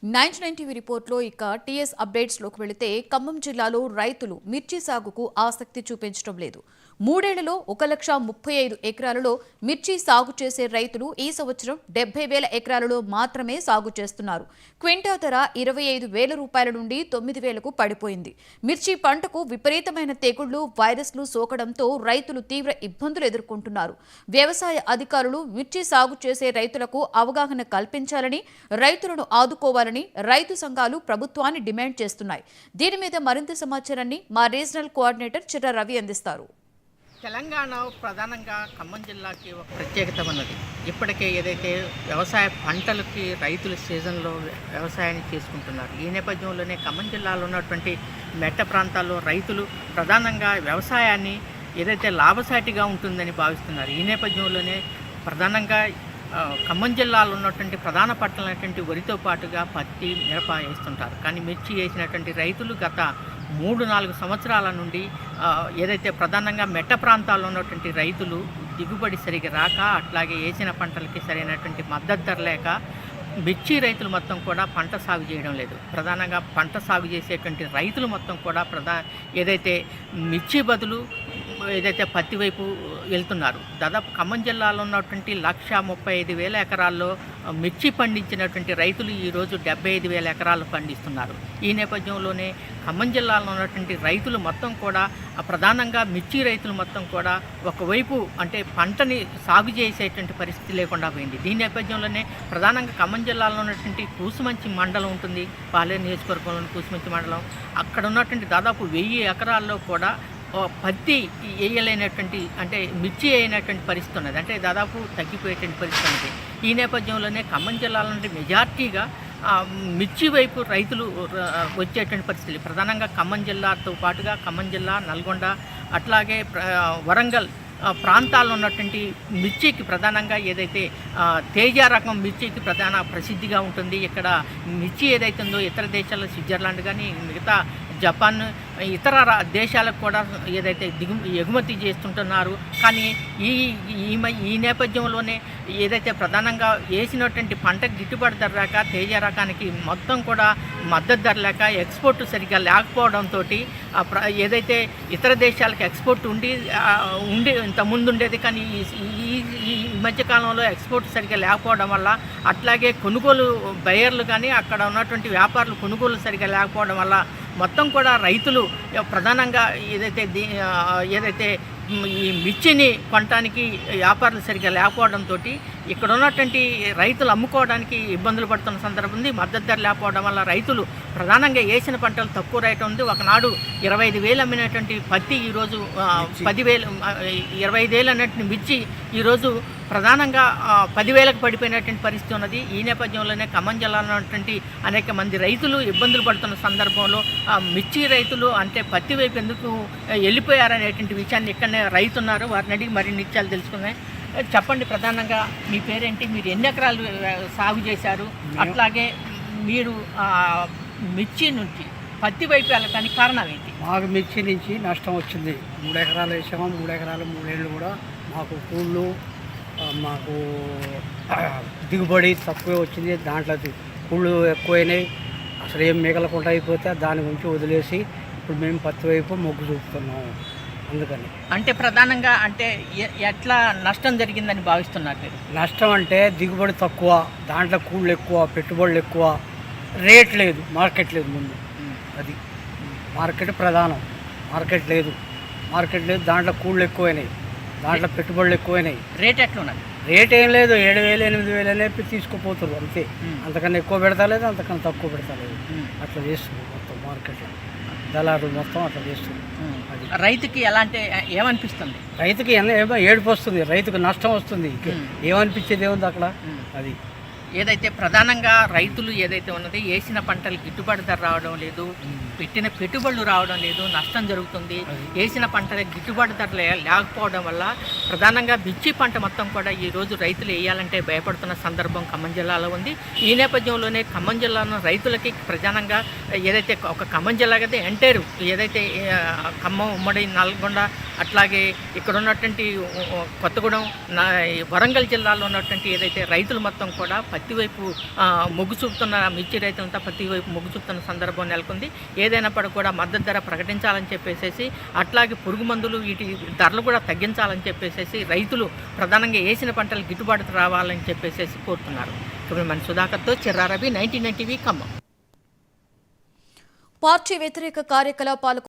9 TV రిపోర్ట్లో ఇక TS అప్డేట్స్లోకి వెళితే ఖమ్మం జిల్లాలో రైతులు మిర్చి సాగుకు ఆసక్తి చూపించడం లేదు. 3 ఏళ్లలో 1,35,000 ఎకరాలలో మిర్చి సాగు చేసే రైతులు ఈ సంవత్సరం 70,000 ఎకరాలలో మాత్రమే సాగు చేస్తున్నారు. క్వింటా ధర 25,000 రూపాయల నుండి 9,000కు పడిపోయింది. మిర్చి పంటకు విపరీతమైన తెగుళ్లు, వైరస్లు సోకడంతో రైతులు తీవ్ర ఇబ్బందులు ఎదుర్కొంటున్నారు. వ్యవసాయ అధికారులు మిర్చి సాగు చేసే రైతులకు అవగాహన కల్పించాలని, రైతులను ఆదుకోవాలని రైతు సంఘాలు ప్రభుత్వాన్ని డిమాండ్ చేస్తున్నాయి. దీని మీద మరింత సమాచారాన్ని మా రీజనల్ కోఆర్డినేటర్ చిర్ర రవి అందిస్తారు. తెలంగాణ ప్రధానంగా ఖమ్మం జిల్లాకి ఒక ప్రత్యేకత ఉన్నది. ఇప్పటికే ఏదైతే వ్యవసాయ పంటలకి రైతులు సీజన్లో వ్యవసాయాన్ని చేసుకుంటున్నారు. ఈ నేపథ్యంలోనే ఖమ్మం జిల్లాలో ఉన్నటువంటి మెట్ట ప్రాంతాల్లో రైతులు ప్రధానంగా వ్యవసాయాన్ని ఏదైతే లాభసాటిగా ఉంటుందని భావిస్తున్నారు. ఈ నేపథ్యంలోనే ప్రధానంగా ఖమ్మం జిల్లాలో ఉన్నటువంటి ప్రధాన పంటలైనటువంటి వరితో పాటుగా పత్తి, మిరప వేస్తుంటారు. కానీ మిర్చి వేసినటువంటి రైతులు గత 3-4 సంవత్సరాల నుండి ఏదైతే ప్రధానంగా మెట్ట ప్రాంతాల్లో ఉన్నటువంటి రైతులు దిగుబడి సరిగా రాక, అట్లాగే వేసిన పంటలకి సరైనటువంటి మద్దతు ధర లేక మిర్చి రైతులు మొత్తం కూడా పంట సాగు చేయడం లేదు. ప్రధానంగా పంట సాగు చేసేటువంటి రైతులు మొత్తం కూడా ఏదైతే మిర్చి బదులు ఏదైతే పత్తి వైపు వెళ్తున్నారు. దాదాపు ఖమ్మం జిల్లాలో ఉన్నటువంటి 1,35,000 ఎకరాల్లో మిర్చి పండించినటువంటి రైతులు ఈరోజు 75,000 ఎకరాలు పండిస్తున్నారు. ఈ నేపథ్యంలోనే ఖమ్మం జిల్లాలో ఉన్నటువంటి రైతులు మొత్తం కూడా ప్రధానంగా మిర్చి రైతులు మొత్తం కూడా ఒకవైపు అంటే పంటని సాగు చేసేటువంటి పరిస్థితి లేకుండా పోయింది. దీని నేపథ్యంలోనే ప్రధానంగా ఖమ్మం జిల్లాలో ఉన్నటువంటి కూసుమంచి మండలం ఉంటుంది, పాలేరు నియోజకవర్గంలోని కూసుమంచి మండలం. అక్కడ ఉన్నటువంటి దాదాపు 1000 ఎకరాల్లో కూడా పత్తి వేయలేనటువంటి అంటే మిర్చి వేయనటువంటి పరిస్థితి ఉన్నది. అంటే దాదాపు తగ్గిపోయేటువంటి పరిస్థితి ఉన్నది. ఈ నేపథ్యంలోనే ఖమ్మం జిల్లాలో నుండి మెజార్టీగా మిర్చి వైపు రైతులు వచ్చేటువంటి పరిస్థితులు ప్రధానంగా ఖమ్మం జిల్లాతో పాటుగా ఖమ్మం జిల్లా, నల్గొండ, అట్లాగే వరంగల్ ప్రాంతాల్లో ఉన్నటువంటి మిర్చికి ప్రధానంగా ఏదైతే తేజ రకం మిర్చికి ప్రసిద్ధిగా ఉంటుంది. ఇక్కడ మిర్చి ఏదైతే ఉందో ఇతర దేశాల్లో స్విట్జర్లాండ్ కానీ మిగతా జపాన్ ఇతర దేశాలకు కూడా ఏదైతే ఎగుమతి చేస్తుంటున్నారు. కానీ ఈ నేపథ్యంలోనే ఏదైతే ప్రధానంగా వేసినటువంటి పంటకు గిట్టుబాటు ధర లేక తేజ రకానికి మొత్తం కూడా మద్దతు ధర లేక ఎక్స్పోర్ట్ సరిగ్గా లేకపోవడంతో ఏదైతే ఇతర దేశాలకు ఎక్స్పోర్ట్ ఉండి ఇంతకుముందు ఉండేది, కానీ ఈ మధ్యకాలంలో ఎక్స్పోర్ట్ సరిగ్గా లేకపోవడం వల్ల, అట్లాగే కొనుగోలు బయర్లు కానీ అక్కడ ఉన్నటువంటి వ్యాపారులు కొనుగోలు సరిగ్గా లేకపోవడం వల్ల మొత్తం కూడా రైతులు ప్రధానంగా ఏదైతే ఈ మిర్చిని కొనడానికి వ్యాపారులు సరిగ్గా లేకపోవడంతో ఇక్కడ ఉన్నటువంటి రైతులు అమ్ముకోవడానికి ఇబ్బందులు పడుతున్న సందర్భం ఉంది. మద్దతు ధర లేకపోవడం వల్ల రైతులు ప్రధానంగా వేసిన పంటలు తక్కువ రేటు ఉంది. ఒకనాడు 25,000 అమ్మినటువంటి పత్తి ఈరోజు 10,000, 25,000 అన్నటువంటి మిర్చి ఈరోజు ప్రధానంగా 10,000కు పడిపోయినటువంటి పరిస్థితి ఉన్నది. ఈ నేపథ్యంలోనే ఖమ్మం జిల్లాలో ఉన్నటువంటి అనేక మంది రైతులు ఇబ్బందులు పడుతున్న సందర్భంలో మిర్చి రైతులు అంటే పత్తి వైపు ఎందుకు వెళ్ళిపోయారనేటువంటి విషయాన్ని ఇక్కడనే రైతు ఉన్నారు, వారిని అడిగి మరిన్ని విషయాలు తెలుసుకున్నాయి. చెప్పండి, ప్రధానంగా మీ పేరేంటి, మీరు ఎన్ని ఎకరాలు సాగు చేశారు, అట్లాగే మీరు మిర్చి నుంచి పత్తి వైపు వెళ్ళటానికి కారణం ఏంటి? మాకు మిర్చి నుంచి నష్టం వచ్చింది. 3 ఎకరాలు వేసాము. 3 ఎకరాలు 3 ఏళ్ళు కూడా మాకు కూళ్ళు మాకు దిగుబడి తక్కువే వచ్చింది. దాంట్లో కూళ్ళు ఎక్కువైనాయి, అసలు ఏం మిగలకుండా అయిపోతే దాని గురించి వదిలేసి ఇప్పుడు మేము పత్తి వైపు మొగ్గు చూపుతున్నాము. అందుకని అంటే ప్రధానంగా అంటే ఎట్లా నష్టం జరిగిందని భావిస్తున్నారు మీరు? నష్టం అంటే దిగుబడి తక్కువ, దాంట్లో కూళ్ళు ఎక్కువ, పెట్టుబడులు ఎక్కువ, రేట్ లేదు, మార్కెట్ లేదు. ముందు అది మార్కెట్ ప్రధానం, మార్కెట్ లేదు. దాంట్లో కూళ్ళు ఎక్కువైనాయి, దాంట్లో పెట్టుబడులు ఎక్కువైనాయి. రేట్ ఎట్లా ఉన్నది? రేట్ ఏం లేదు, 7,000, 8,000 అనేవి తీసుకుపోతారు అంతే. అంతకన్నా ఎక్కువ పెడతలేదు, అంతకన్నా తక్కువ పెడతలేదు. అట్లా చేస్తుంది మొత్తం మార్కెట్లో, దళారులు మొత్తం అట్లా చేస్తుంది. అది రైతుకి ఎలా అంటే ఏమనిపిస్తుంది? రైతుకి ఏమో ఏడుపు వస్తుంది, రైతుకు నష్టం వస్తుంది. ఏమనిపించేది ఏముంది అక్కడ? అది ఏదైతే ప్రధానంగా రైతులు ఏదైతే ఉన్నది వేసిన పంటలు గిట్టుబాటు ధర రావడం లేదు, పెట్టిన పెట్టుబడులు రావడం లేదు, నష్టం జరుగుతుంది. వేసిన పంటలకు గిట్టుబాటు ధర లేకపోవడం వల్ల ప్రధానంగా మిర్చి పంట మొత్తం కూడా ఈరోజు రైతులు వేయాలంటే భయపడుతున్న సందర్భం ఖమ్మం జిల్లాలో ఉంది. ఈ నేపథ్యంలోనే ఖమ్మం జిల్లాలో రైతులకి ప్రధానంగా ఏదైతే ఒక ఖమ్మం జిల్లా కదా ఎంటైర్ ఏదైతే ఖమ్మం, ఉమ్మడి, నల్గొండ, అట్లాగే ఇక్కడ ఉన్నటువంటి కొత్తగూడెం, వరంగల్ జిల్లాలో ఉన్నటువంటి ఏదైతే రైతులు మొత్తం కూడా పత్తి వైపు మొగ్గు చూపుతున్న మిర్చి రైతులంతా పత్తి వైపు మొగ్గు చూపుతున్న సందర్భం నెలకొంది. ఏదైనప్పటికీ కూడా మద్దతు ధర ప్రకటించాలని చెప్పేసి, అట్లాగే పురుగు మందులు వీటి ధరలు కూడా తగ్గించాలని చెప్పేసి రైతులు ప్రధానంగా వేసిన పంటలు గిట్టుబాటు రావాలని చెప్పేసి కోరుతున్నారు. మన సుధాకర్తో చిర్రారవి, 99 టీవీ ఖమ్మం. పార్టీ వ్యతిరేక కార్యకలాపాలకు